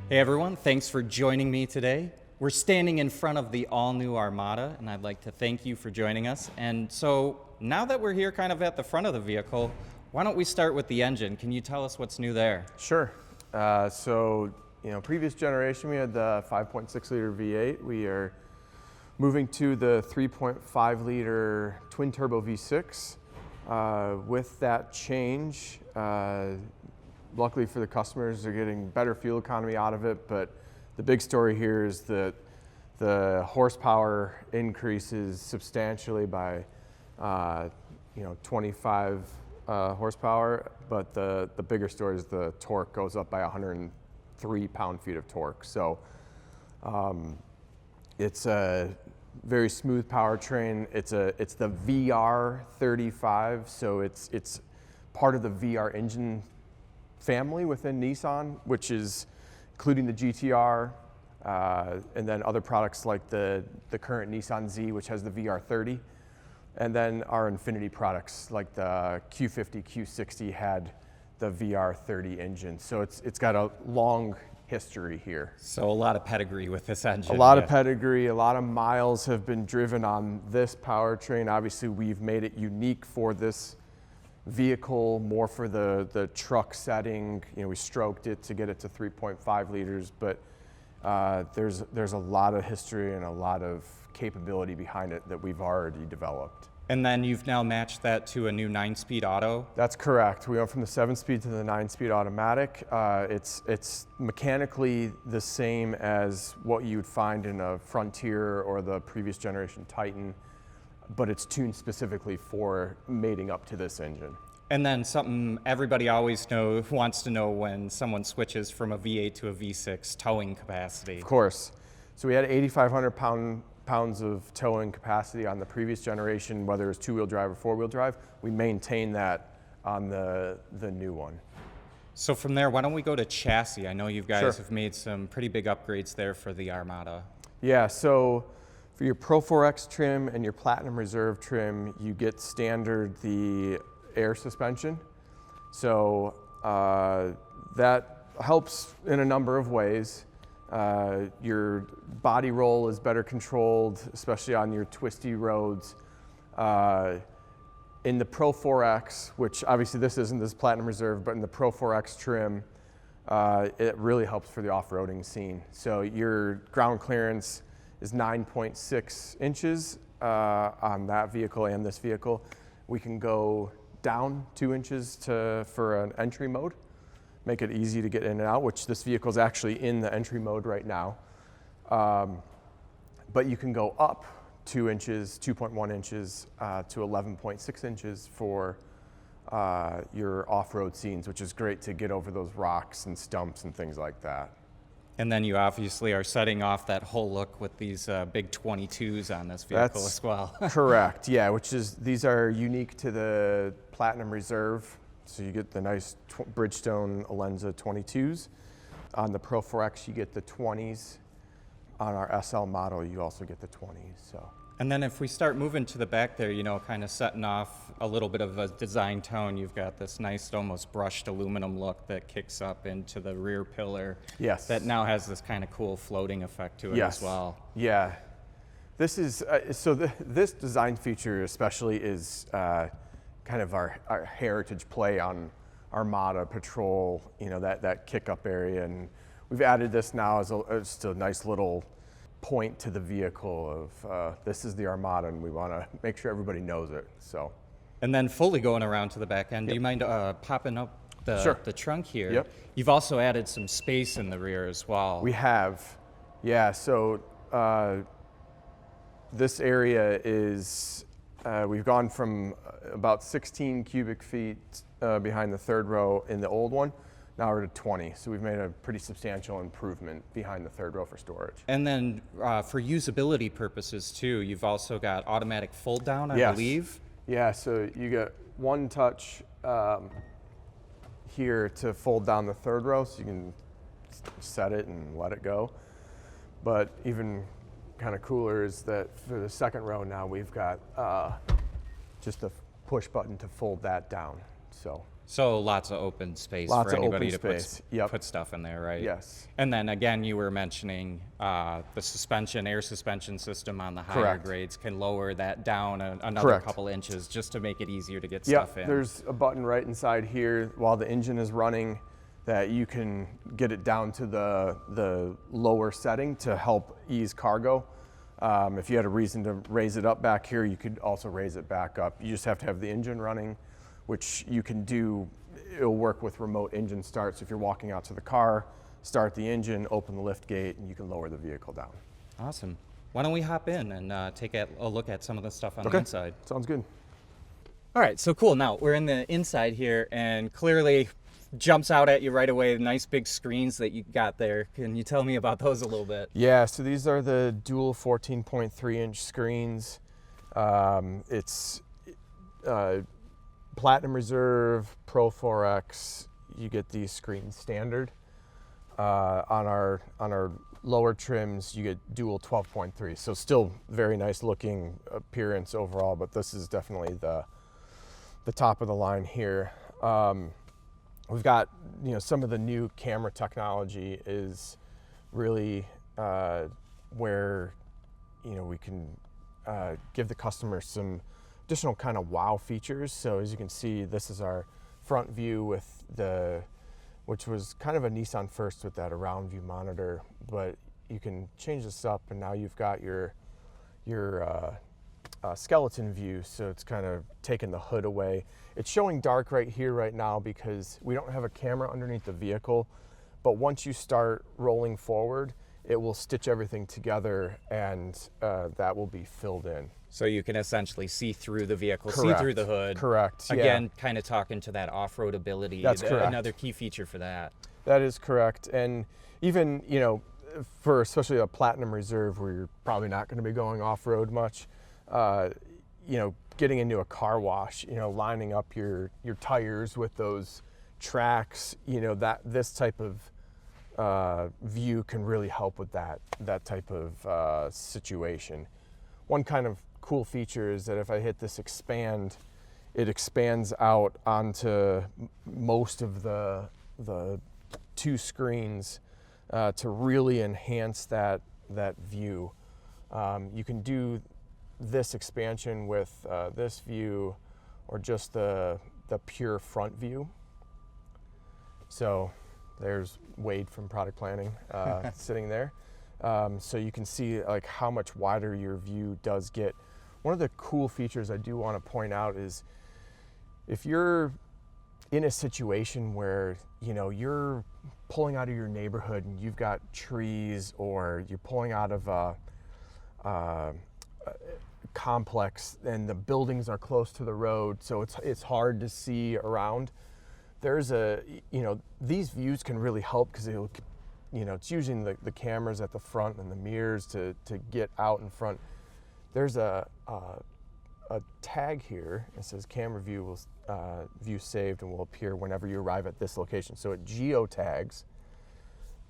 Hey everyone, thanks for joining me today. We're standing in front of the all-new Armada, and I'd like to thank you for joining us. And so now that we're here kind of at the front of the vehicle, why don't we start with the engine? Can you tell us what's new there? Sure. Previous generation we had the 5.6 liter V8. We are moving to the 3.5 liter twin turbo V6. With that change, luckily for the customers, they're getting better fuel economy out of it, but the big story here is that the horsepower increases substantially by 25 horsepower, but the bigger story is the torque goes up by 103 pound-feet of torque. So it's a very smooth powertrain. It's the VR35, so it's part of the VR engine family within Nissan, which is including the GTR, and then other products like the current Nissan Z, which has the VR30, and then our Infiniti products like the Q50, Q60 had the VR30 engine. So it's got a long history here. So a lot of pedigree with this engine. A lot of pedigree, a lot of miles have been driven on this powertrain. Obviously, we've made it unique for this vehicle, more for the truck setting. We stroked it to get it to 3.5 liters, but there's a lot of history and a lot of capability behind it that we've already developed. And then you've now matched that to a new 9-speed auto? That's correct. We went from the 7-speed to the 9-speed automatic. It's mechanically the same as what you would find in a Frontier or the previous generation Titan, but it's tuned specifically for mating up to this engine. And then something everybody always wants to know when someone switches from a V8 to a V6, towing capacity. Of course. So we had 8,500 pounds of towing capacity on the previous generation, whether it was two-wheel drive or four-wheel drive. We maintain that on the new one. So from there, why don't we go to chassis? I know you guys Sure. have made some pretty big upgrades there for the Armada. Yeah, so for your Pro 4X trim and your Platinum Reserve trim, you get standard the air suspension. So that helps in a number of ways. Your body roll is better controlled, especially on your twisty roads. In the Pro 4X, which obviously this isn't this Platinum Reserve, but in the Pro 4X trim, it really helps for the off-roading scene. So your ground clearance is 9.6 inches on that vehicle and this vehicle. We can go down 2 inches for an entry mode, make it easy to get in and out, which this vehicle is actually in the entry mode right now. But you can go up 2 inches, 2.1 inches to 11.6 inches for your off-road scenes, which is great to get over those rocks and stumps and things like that. And then you obviously are setting off that whole look with these big 22s on this vehicle as well. Correct, yeah, these are unique to the Platinum Reserve. So you get the nice Bridgestone Alenza 22s. On the Pro 4X, you get the 20s. On our SL model, you also get the 20s. So. And then if we start moving to the back there, kind of setting off a little bit of a design tone, you've got this nice, almost brushed aluminum look that kicks up into the rear pillar. Yes. That now has this kind of cool floating effect to it as well. Yeah. This is, this design feature especially is kind of our heritage play on Armada Patrol, that kick-up area. And we've added this now as just a nice little point to the vehicle of this is the Armada, and we want to make sure everybody knows it. So. And then fully going around to the back end, Yep. do you mind popping up the trunk here? Yep. You've also added some space in the rear as well. We have, yeah. So this area is, we've gone from about 16 cubic feet behind the third row in the old one. Now we're at 20, so we've made a pretty substantial improvement behind the third row for storage. And then for usability purposes too, you've also got automatic fold down, I believe. Yeah, so you get one touch here to fold down the third row, so you can set it and let it go. But even kind of cooler is that for the second row now we've got just a push button to fold that down. So So lots of open space Lots for of anybody open to space. Yep. put stuff in there, right? Yes. And then again, you were mentioning the suspension, air suspension system on the higher Correct. grades can lower that down another Correct. couple inches just to make it easier to get Yep, stuff in. there's a button right inside here while the engine is running that you can get it down to the lower setting to help ease cargo. If you had a reason to raise it up back here, you could also raise it back up. You just have to have the engine running, which you can do. It'll work with remote engine start. So if you're walking out to the car, start the engine, open the lift gate, and you can lower the vehicle down. Awesome. Why don't we hop in and take a look at some of the stuff on the inside? Sounds good. All right, so cool. Now we're in the inside here, and clearly jumps out at you right away. Nice big screens that you got there. Can you tell me about those a little bit? Yeah, so these are the dual 14.3-inch screens. It's Platinum Reserve, Pro 4X. You get these screens standard. On our lower trims, you get dual 12.3. So still very nice looking appearance overall, but this is definitely the top of the line here. We've got, some of the new camera technology is really where, we can give the customer some additional kind of wow features. So as you can see, this is our front view with which was kind of a Nissan first with that around view monitor, but you can change this up and now you've got your skeleton view. So it's kind of taking the hood away. It's showing dark right here right now because we don't have a camera underneath the vehicle, but once you start rolling forward, it will stitch everything together and that will be filled in. So you can essentially see through the vehicle, Correct. see through the hood. Correct. Again, kind of talking to that off-road ability. That's correct. Another key feature for that. That is correct. And even, for especially a Platinum Reserve where you're probably not going to be going off-road much, getting into a car wash, lining up your tires with those tracks, that this type of view can really help with that type of situation. One kind of cool feature is that if I hit this expand, it expands out onto most of the two screens to really enhance that view. You can do this expansion with this view or just the pure front view. So there's Wade from product planning sitting there. So you can see like how much wider your view does get. One of the cool features I do want to point out is if you're in a situation where you're pulling out of your neighborhood and you've got trees, or you're pulling out of a complex and the buildings are close to the road, so it's hard to see around. There's these views can really help because it's using the cameras at the front and the mirrors to get out in front. There's a tag here. It says camera view will view saved and will appear whenever you arrive at this location. So it geotags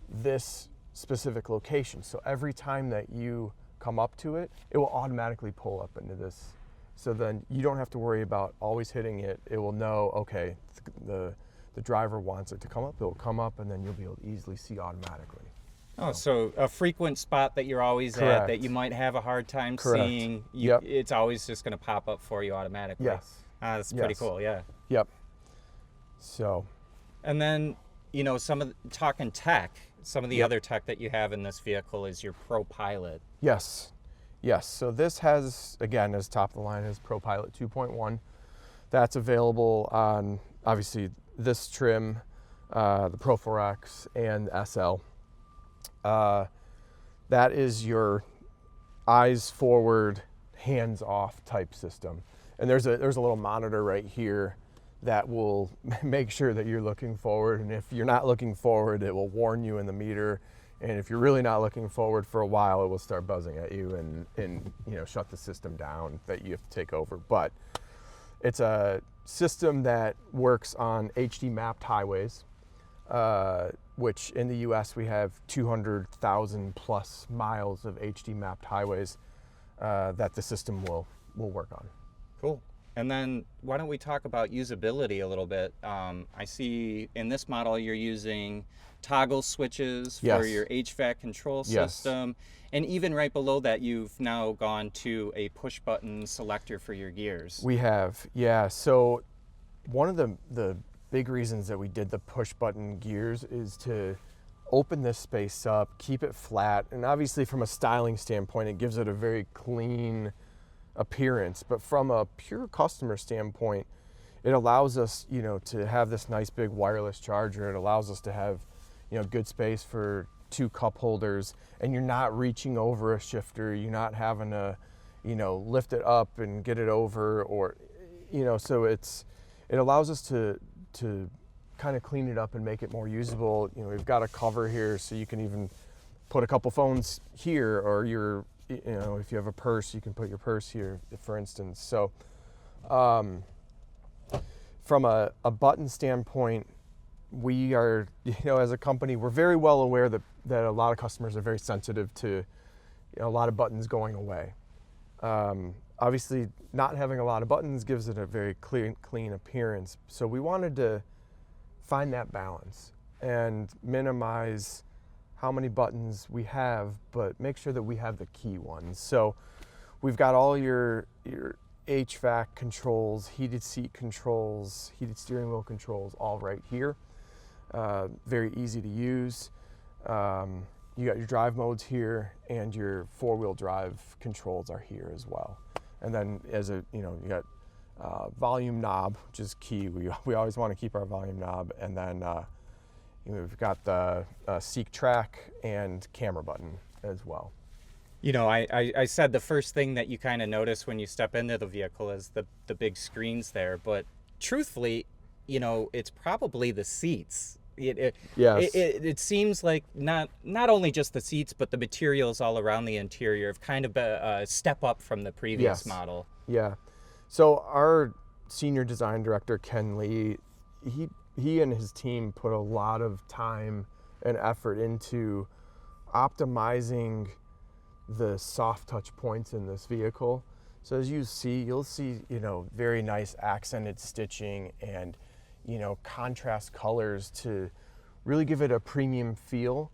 this specific location. So every time that you come up to it, it will automatically pull up into this. So then you don't have to worry about always hitting it. It will know, okay, the driver wants it to come up, it will come up, and then you'll be able to easily see automatically. Oh, so a frequent spot that you're always Correct. at that you might have a hard time Correct. seeing, Yep. it's always just going to pop up for you automatically. Yes. That's pretty Yes. cool, yeah. Yep. So. And then, talking tech, some of the other tech that you have in this vehicle is your Pro Pilot. Yes. So this has, again, as top of the line is Pro Pilot 2.1. That's available on obviously this trim, the Pro 4X and SL. That is your eyes forward, hands off type system. And there's a little monitor right here that will make sure that you're looking forward. And if you're not looking forward, it will warn you in the meter. And if you're really not looking forward for a while, it will start buzzing at you and shut the system down that you have to take over. But it's a system that works on HD mapped highways, which in the US we have 200,000 plus miles of HD mapped highways that the system will work on. Cool. And then why don't we talk about usability a little bit? I see in this model you're using toggle switches for Yes. your HVAC control Yes. system. And even right below that, you've now gone to a push button selector for your gears. We have, yeah. So one of the big reasons that we did the push button gears is to open this space up, keep it flat, and obviously from a styling standpoint, it gives it a very clean appearance. But from a pure customer standpoint, it allows us, you know, to have this nice big wireless charger. It allows us to have, you know, good space for 2 cup holders, and you're not reaching over a shifter. You're not having to, you know, lift it up and get it over, or, you know, so it allows us to kind of clean it up and make it more usable. You know, we've got a cover here, so you can even put a couple phones here, or you know, if you have a purse, you can put your purse here, for instance. So from a button standpoint, we are, you know, as a company, we're very well aware that a lot of customers are very sensitive to, you know, a lot of buttons going away. Obviously, not having a lot of buttons gives it a very clean appearance. So we wanted to find that balance and minimize how many buttons we have, but make sure that we have the key ones. So we've got all your HVAC controls, heated seat controls, heated steering wheel controls, all right here. Very easy to use. You got your drive modes here, and your 4-wheel drive controls are here as well. And then you got volume knob, which is key. We always want to keep our volume knob. And then we've got the seek track and camera button as well. You know, I said the first thing that you kind of notice when you step into the vehicle is the big screens there. But truthfully, you know, it's probably the seats. Yes. It seems like not only just the seats, but the materials all around the interior have kind of a step up from the previous model. Yeah. So our senior design director, Ken Lee, he and his team put a lot of time and effort into optimizing the soft touch points in this vehicle. So as you'll see, you know, very nice accented stitching and, you know, contrast colors to really give it a premium feel,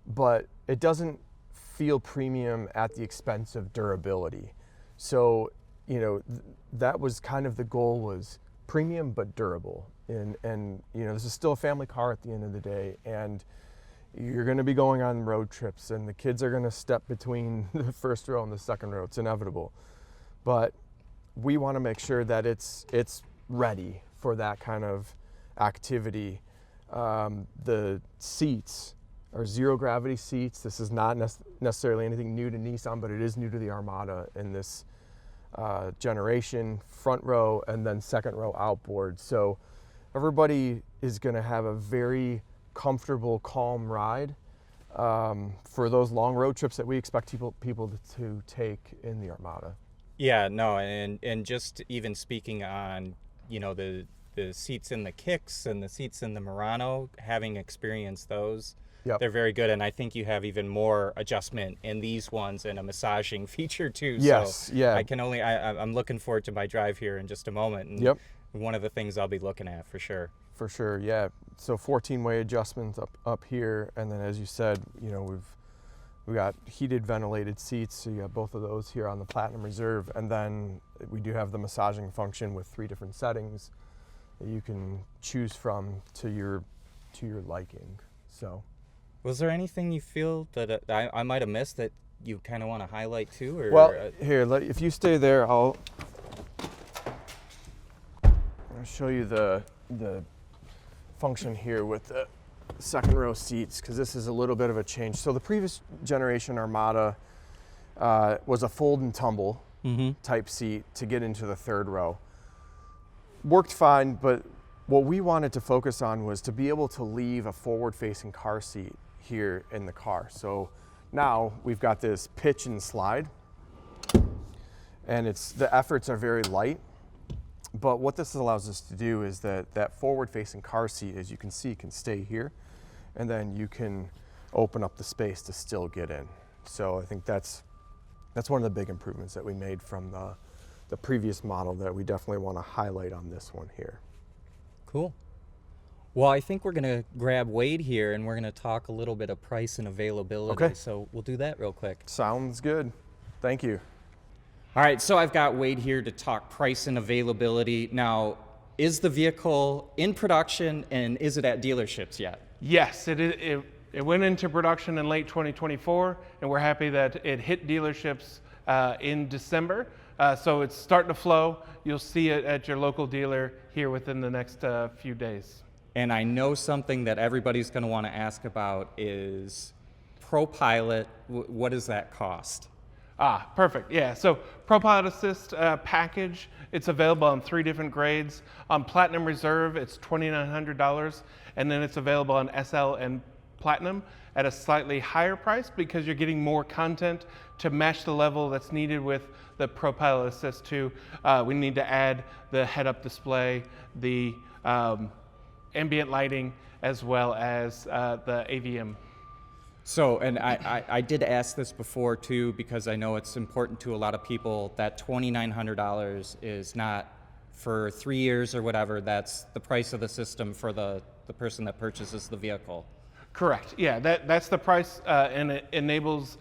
but it doesn't feel premium at the expense of durability. So, you know, that was kind of the goal, was premium but durable. And you know, this is still a family car at the end of the day, and you're going to be going on road trips, and the kids are going to step between the first row and the second row. It's inevitable. But we want to make sure that it's ready for that kind of activity. The seats are zero gravity seats. This is not necessarily anything new to Nissan, but it is new to the Armada in this generation. Front row and then second row outboard. So everybody is going to have a very comfortable, calm ride for those long road trips that we expect people to take in the Armada. Yeah, no, and just even speaking on, you know, the seats in the Kicks and the seats in the Murano, having experienced those, Yep. They're very good. And I think you have even more adjustment in these ones and a massaging feature too. Yes, so yeah. I'm looking forward to my drive here in just a moment. And Yep. one of the things I'll be looking at for sure. For sure, yeah. So 14-way adjustments up here, and then as you said, you know, we got heated, ventilated seats. So you got both of those here on the Platinum Reserve, and then we do have the massaging function with 3 different settings that you can choose from to your liking. So, was there anything you feel that I might have missed that you kind of want to highlight too? Or, well, here, if you stay there, I'll show you the function here with the second row seats, because this is a little bit of a change. So the previous generation Armada was a fold and tumble type seat to get into the third row. Worked fine, but what we wanted to focus on was to be able to leave a forward-facing car seat here in the car. So now we've got this pitch and slide, and the efforts are very light. But what this allows us to do is that forward-facing car seat, as you can see, can stay here, and then you can open up the space to still get in. So I think that's one of the big improvements that we made from the the previous model that we definitely want to highlight on this one here. Cool. Well, I think we're going to grab Wade here and we're going to talk a little bit of price and availability. Okay. So we'll do that real quick. Sounds good. Thank you. All right, so I've got Wade here to talk price and availability. Now, is the vehicle in production and is it at dealerships yet? Yes, it went into production in late 2024, and we're happy that it hit dealerships in December. So it's starting to flow. You'll see it at your local dealer here within the next few days. And I know something that everybody's going to want to ask about is ProPilot. What does that cost? Perfect. Yeah, so ProPilot Assist package, it's available on 3 different grades. On Platinum Reserve, it's $2,900, and then it's available on SL and Platinum at a slightly higher price because you're getting more content to match the level that's needed with the ProPilot Assist 2. We need to add the head-up display, the ambient lighting, as well as the AVM. So, and I did ask this before too, because I know it's important to a lot of people that $2,900 is not for 3 years or whatever. That's the price of the system for the person that purchases the vehicle. Correct. Yeah, that's the price, and it enables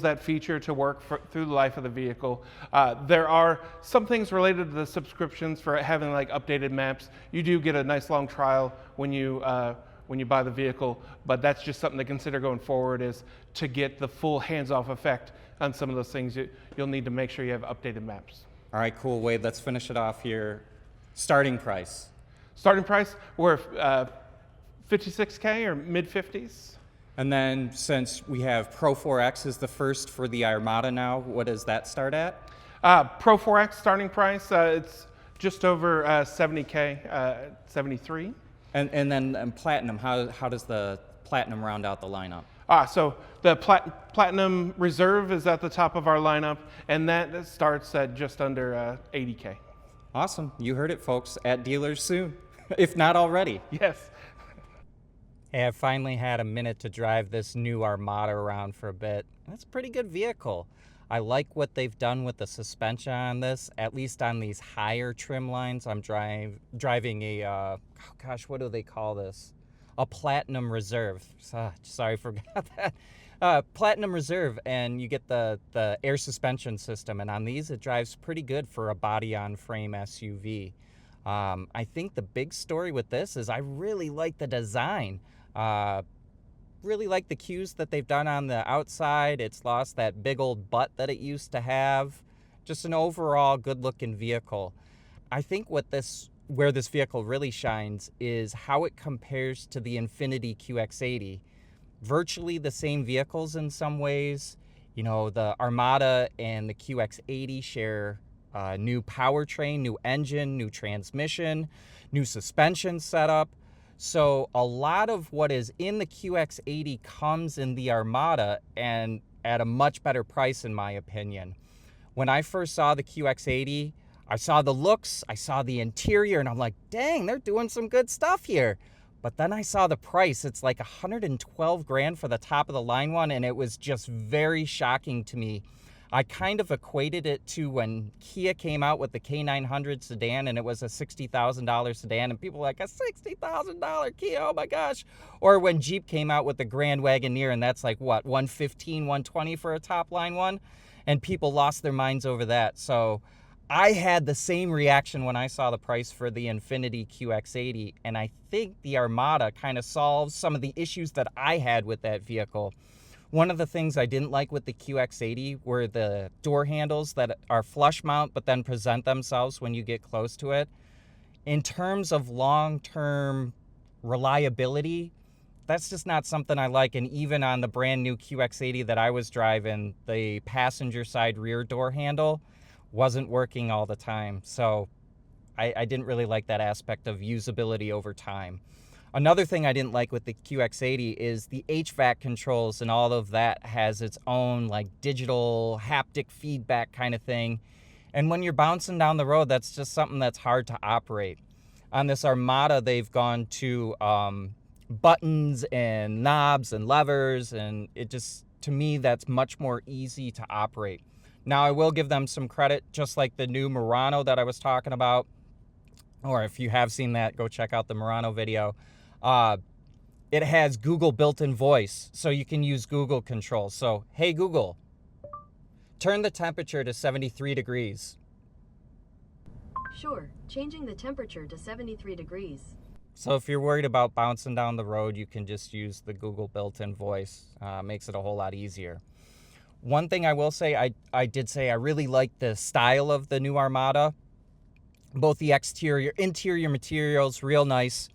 that feature to work through the life of the vehicle. There are some things related to the subscriptions for having like updated maps. You do get a nice long trial when you buy the vehicle, but that's just something to consider going forward, is to get the full hands-off effect on some of those things. You'll need to make sure you have updated maps. All right, cool. Wade, let's finish it off here. Starting price. Starting price, we're $56K or mid-50s. And then since we have Pro 4X is the first for the Armada now, what does that start at? Pro 4X starting price, it's just over 70K, 73. And then Platinum, how does the Platinum round out the lineup? So the Platinum Reserve is at the top of our lineup, and that starts at just under 80K. Awesome. You heard it, folks, at dealers soon, if not already. Yes. Hey, I finally had a minute to drive this new Armada around for a bit. That's a pretty good vehicle. I like what they've done with the suspension on this, at least on these higher trim lines. I'm driving a, what do they call this? A Platinum Reserve. Sorry, forgot that. Platinum Reserve, and you get the air suspension system. And on these, it drives pretty good for a body-on-frame SUV. I think the big story with this is I really like the design. Really like the cues that they've done on the outside. It's lost that big old butt that it used to have. Just an overall good-looking vehicle. I think where this vehicle really shines is how it compares to the Infiniti QX80. Virtually the same vehicles in some ways. You know, the Armada and the QX80 share new powertrain, new engine, new transmission, new suspension setup. So a lot of what is in the QX80 comes in the Armada, and at a much better price, in my opinion. When I first saw the QX80, I saw the looks, I saw the interior, and I'm like, dang, they're doing some good stuff here. But then I saw the price. It's like $112,000 for the top of the line one, and it was just very shocking to me. I kind of equated it to when Kia came out with the K900 sedan, and it was a $60,000 sedan, and people were like, a $60,000 Kia, oh my gosh. Or when Jeep came out with the Grand Wagoneer, and that's like, what, $115,000, $120,000 for a top line one? And people lost their minds over that. So I had the same reaction when I saw the price for the Infiniti QX80, and I think the Armada kind of solves some of the issues that I had with that vehicle. One of the things I didn't like with the QX80 were the door handles that are flush mount but then present themselves when you get close to it. In terms of long-term reliability, that's just not something I like. And even on the brand new QX80 that I was driving, the passenger side rear door handle wasn't working all the time. So I didn't really like that aspect of usability over time. Another thing I didn't like with the QX80 is the HVAC controls, and all of that has its own like digital haptic feedback kind of thing. And when you're bouncing down the road, that's just something that's hard to operate. On this Armada, they've gone to buttons and knobs and levers, and it just, to me, that's much more easy to operate. Now, I will give them some credit, just like the new Murano that I was talking about, or if you have seen that, go check out the Murano video. It has Google built-in voice, so you can use Google control. So, hey Google, turn the temperature to 73 degrees. Sure, changing the temperature to 73 degrees. So if you're worried about bouncing down the road, you can just use the Google built-in voice. Makes it a whole lot easier. One thing I will say, I did say I really like the style of the new Armada. Both the interior materials, real nice.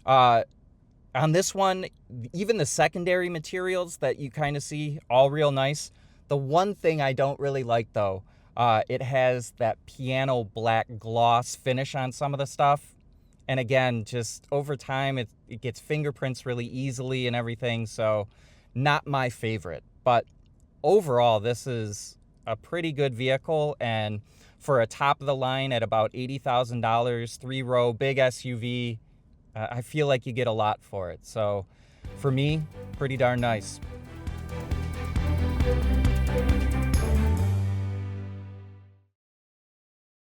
On this one, even the secondary materials that you kind of see, all real nice. The one thing I don't really like, though, it has that piano black gloss finish on some of the stuff. And again, just over time, it gets fingerprints really easily and everything, so not my favorite. But overall, this is a pretty good vehicle, and for a top of the line at about $80,000, 3-row, big SUV, I feel like you get a lot for it. So for me, pretty darn nice.